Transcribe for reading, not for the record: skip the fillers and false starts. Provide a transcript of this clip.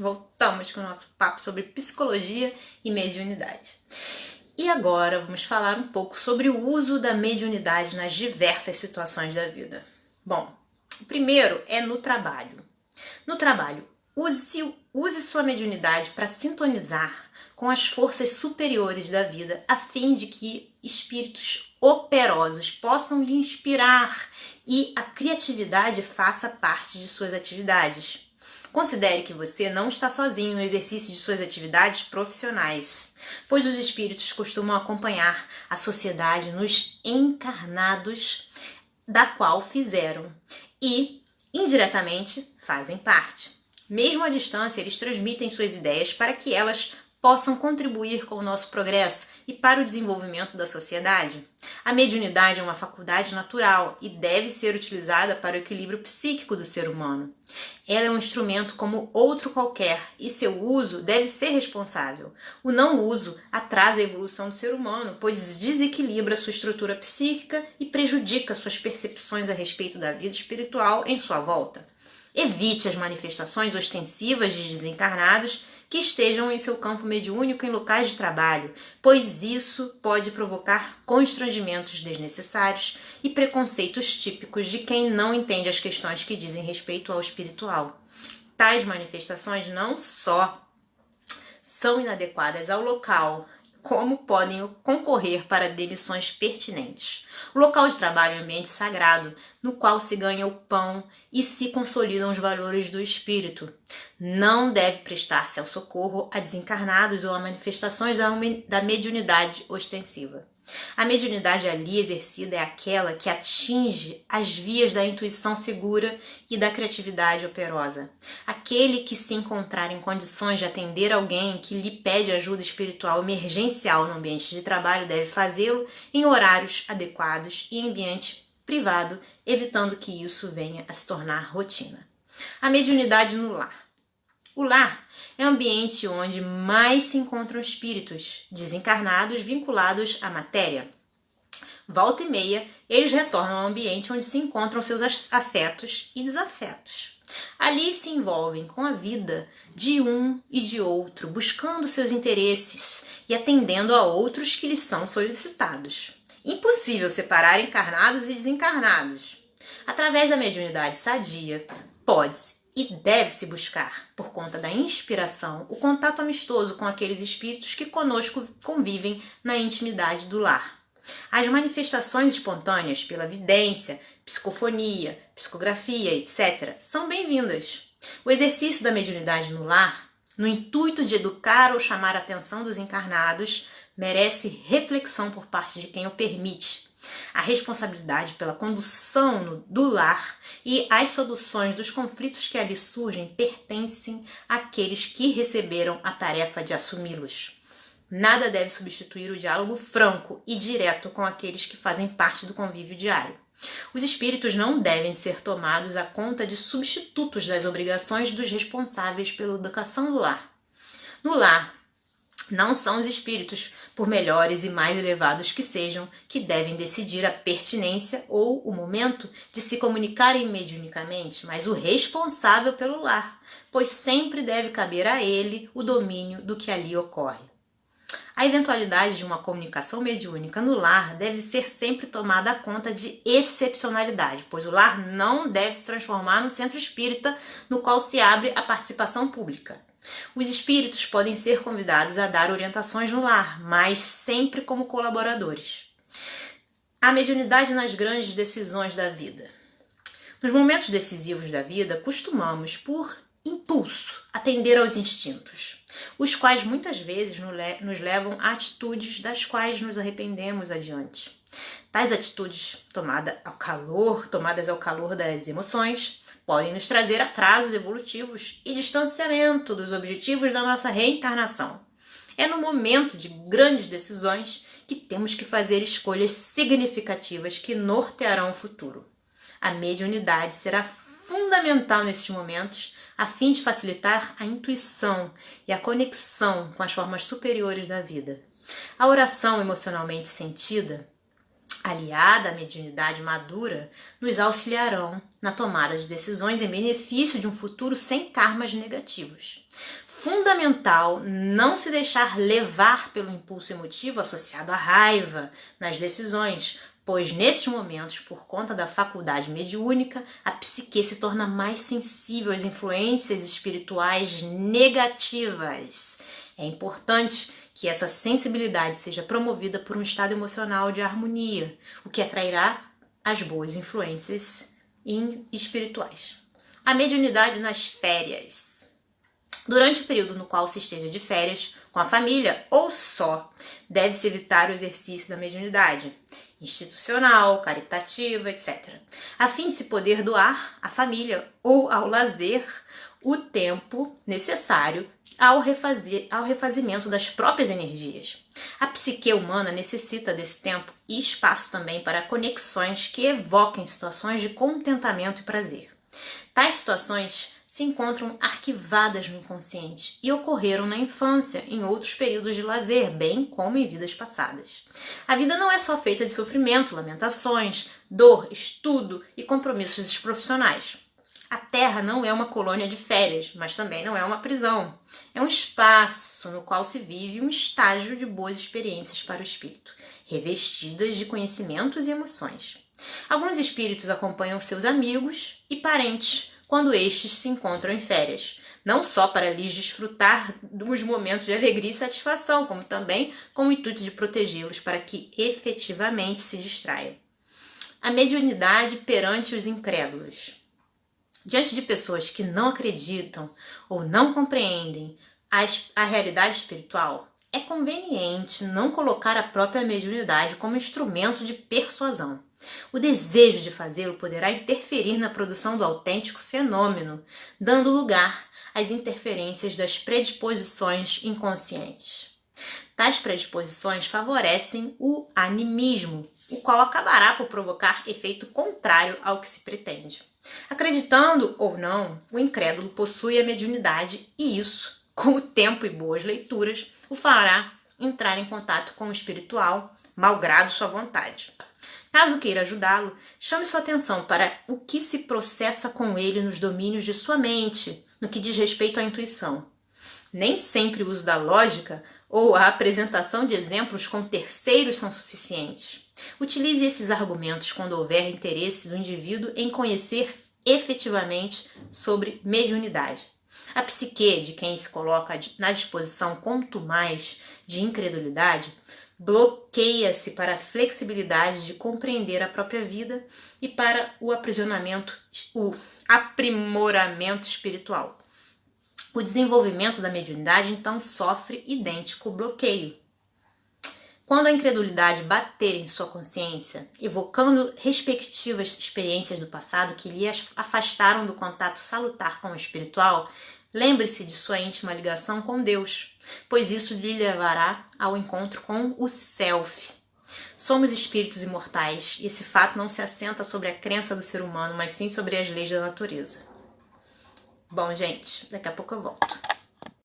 Voltamos com o nosso papo sobre psicologia e mediunidade. E agora vamos falar um pouco sobre o uso da mediunidade nas diversas situações da vida. Bom, o primeiro é no trabalho. No trabalho, use sua mediunidade para sintonizar com as forças superiores da vida, a fim de que espíritos operosos possam lhe inspirar e a criatividade faça parte de suas atividades. Considere que você não está sozinho no exercício de suas atividades profissionais, pois os espíritos costumam acompanhar a sociedade nos encarnados da qual fizeram e, indiretamente, fazem parte. Mesmo à distância, eles transmitem suas ideias para que elas possam contribuir com o nosso progresso e para o desenvolvimento da sociedade. A mediunidade é uma faculdade natural e deve ser utilizada para o equilíbrio psíquico do ser humano. Ela é um instrumento como outro qualquer e seu uso deve ser responsável. O não uso atrasa a evolução do ser humano, pois desequilibra sua estrutura psíquica e prejudica suas percepções a respeito da vida espiritual em sua volta. Evite as manifestações ostensivas de desencarnados que estejam em seu campo mediúnico em locais de trabalho, pois isso pode provocar constrangimentos desnecessários e preconceitos típicos de quem não entende as questões que dizem respeito ao espiritual. Tais manifestações não só são inadequadas ao local, como podem concorrer para demissões pertinentes. O local de trabalho é um ambiente sagrado, no qual se ganha o pão e se consolidam os valores do espírito. Não deve prestar-se ao socorro a desencarnados ou a manifestações da mediunidade ostensiva. A mediunidade ali exercida é aquela que atinge as vias da intuição segura e da criatividade operosa. Aquele que se encontrar em condições de atender alguém que lhe pede ajuda espiritual emergencial no ambiente de trabalho deve fazê-lo em horários adequados e em ambiente privado, evitando que isso venha a se tornar rotina. A mediunidade no lar. O lar é um ambiente onde mais se encontram espíritos desencarnados vinculados à matéria. Volta e meia, eles retornam ao ambiente onde se encontram seus afetos e desafetos. Ali se envolvem com a vida de um e de outro, buscando seus interesses e atendendo a outros que lhes são solicitados. Impossível separar encarnados e desencarnados. Através da mediunidade sadia, pode-se e deve-se buscar, por conta da inspiração, o contato amistoso com aqueles espíritos que conosco convivem na intimidade do lar. As manifestações espontâneas pela vidência, psicofonia, psicografia, etc., são bem-vindas. O exercício da mediunidade no lar, no intuito de educar ou chamar a atenção dos encarnados, merece reflexão por parte de quem o permite. A responsabilidade pela condução do lar e as soluções dos conflitos que ali surgem pertencem àqueles que receberam a tarefa de assumi-los. Nada deve substituir o diálogo franco e direto com aqueles que fazem parte do convívio diário. Os espíritos não devem ser tomados à conta de substitutos das obrigações dos responsáveis pela educação do lar. No lar, não são os espíritos, por melhores e mais elevados que sejam, que devem decidir a pertinência ou o momento de se comunicarem mediunicamente, mas o responsável pelo lar, pois sempre deve caber a ele o domínio do que ali ocorre. A eventualidade de uma comunicação mediúnica no lar deve ser sempre tomada à conta de excepcionalidade, pois o lar não deve se transformar num centro espírita no qual se abre a participação pública. Os espíritos podem ser convidados a dar orientações no lar, mas sempre como colaboradores. A mediunidade nas grandes decisões da vida. Nos momentos decisivos da vida, costumamos, por impulso, atender aos instintos, os quais muitas vezes nos levam a atitudes das quais nos arrependemos adiante. Tais atitudes, tomadas ao calor das emoções, podem nos trazer atrasos evolutivos e distanciamento dos objetivos da nossa reencarnação. É no momento de grandes decisões que temos que fazer escolhas significativas que nortearão o futuro. A mediunidade será fundamental nesses momentos a fim de facilitar a intuição e a conexão com as formas superiores da vida. A oração emocionalmente sentida aliada à mediunidade madura, nos auxiliarão na tomada de decisões em benefício de um futuro sem karmas negativos. Fundamental não se deixar levar pelo impulso emotivo associado à raiva nas decisões, pois nesses momentos, por conta da faculdade mediúnica, a psique se torna mais sensível às influências espirituais negativas. É importante que essa sensibilidade seja promovida por um estado emocional de harmonia, o que atrairá as boas influências espirituais. A mediunidade nas férias. Durante o período no qual se esteja de férias, com a família ou só, deve-se evitar o exercício da mediunidade institucional, caritativa, etc., a fim de se poder doar à família ou ao lazer o tempo necessário ao refazimento das próprias energias. A psique humana necessita desse tempo e espaço também para conexões que evoquem situações de contentamento e prazer. Tais situações se encontram arquivadas no inconsciente e ocorreram na infância, em outros períodos de lazer, bem como em vidas passadas. A vida não é só feita de sofrimento, lamentações, dor, estudo e compromissos profissionais. A Terra não é uma colônia de férias, mas também não é uma prisão. É um espaço no qual se vive um estágio de boas experiências para o espírito, revestidas de conhecimentos e emoções. Alguns espíritos acompanham seus amigos e parentes quando estes se encontram em férias, não só para lhes desfrutar dos momentos de alegria e satisfação, como também com o intuito de protegê-los para que efetivamente se distraiam. A mediunidade perante os incrédulos. Diante de pessoas que não acreditam ou não compreendem a realidade espiritual, é conveniente não colocar a própria mediunidade como instrumento de persuasão. O desejo de fazê-lo poderá interferir na produção do autêntico fenômeno, dando lugar às interferências das predisposições inconscientes. Tais predisposições favorecem o animismo, o qual acabará por provocar efeito contrário ao que se pretende. Acreditando ou não, o incrédulo possui a mediunidade e isso, com o tempo e boas leituras, o fará entrar em contato com o espiritual, malgrado sua vontade. Caso queira ajudá-lo, chame sua atenção para o que se processa com ele nos domínios de sua mente, no que diz respeito à intuição. Nem sempre o uso da lógica ou a apresentação de exemplos com terceiros são suficientes. Utilize esses argumentos quando houver interesse do indivíduo em conhecer efetivamente sobre mediunidade. A psique de quem se coloca na disposição quanto mais de incredulidade bloqueia-se para a flexibilidade de compreender a própria vida e para o aprimoramento espiritual. O desenvolvimento da mediunidade, então, sofre idêntico bloqueio. Quando a incredulidade bater em sua consciência, evocando respectivas experiências do passado que lhe afastaram do contato salutar com o espiritual, lembre-se de sua íntima ligação com Deus, pois isso lhe levará ao encontro com o Self. Somos espíritos imortais e esse fato não se assenta sobre a crença do ser humano, mas sim sobre as leis da natureza. Bom, gente, daqui a pouco eu volto.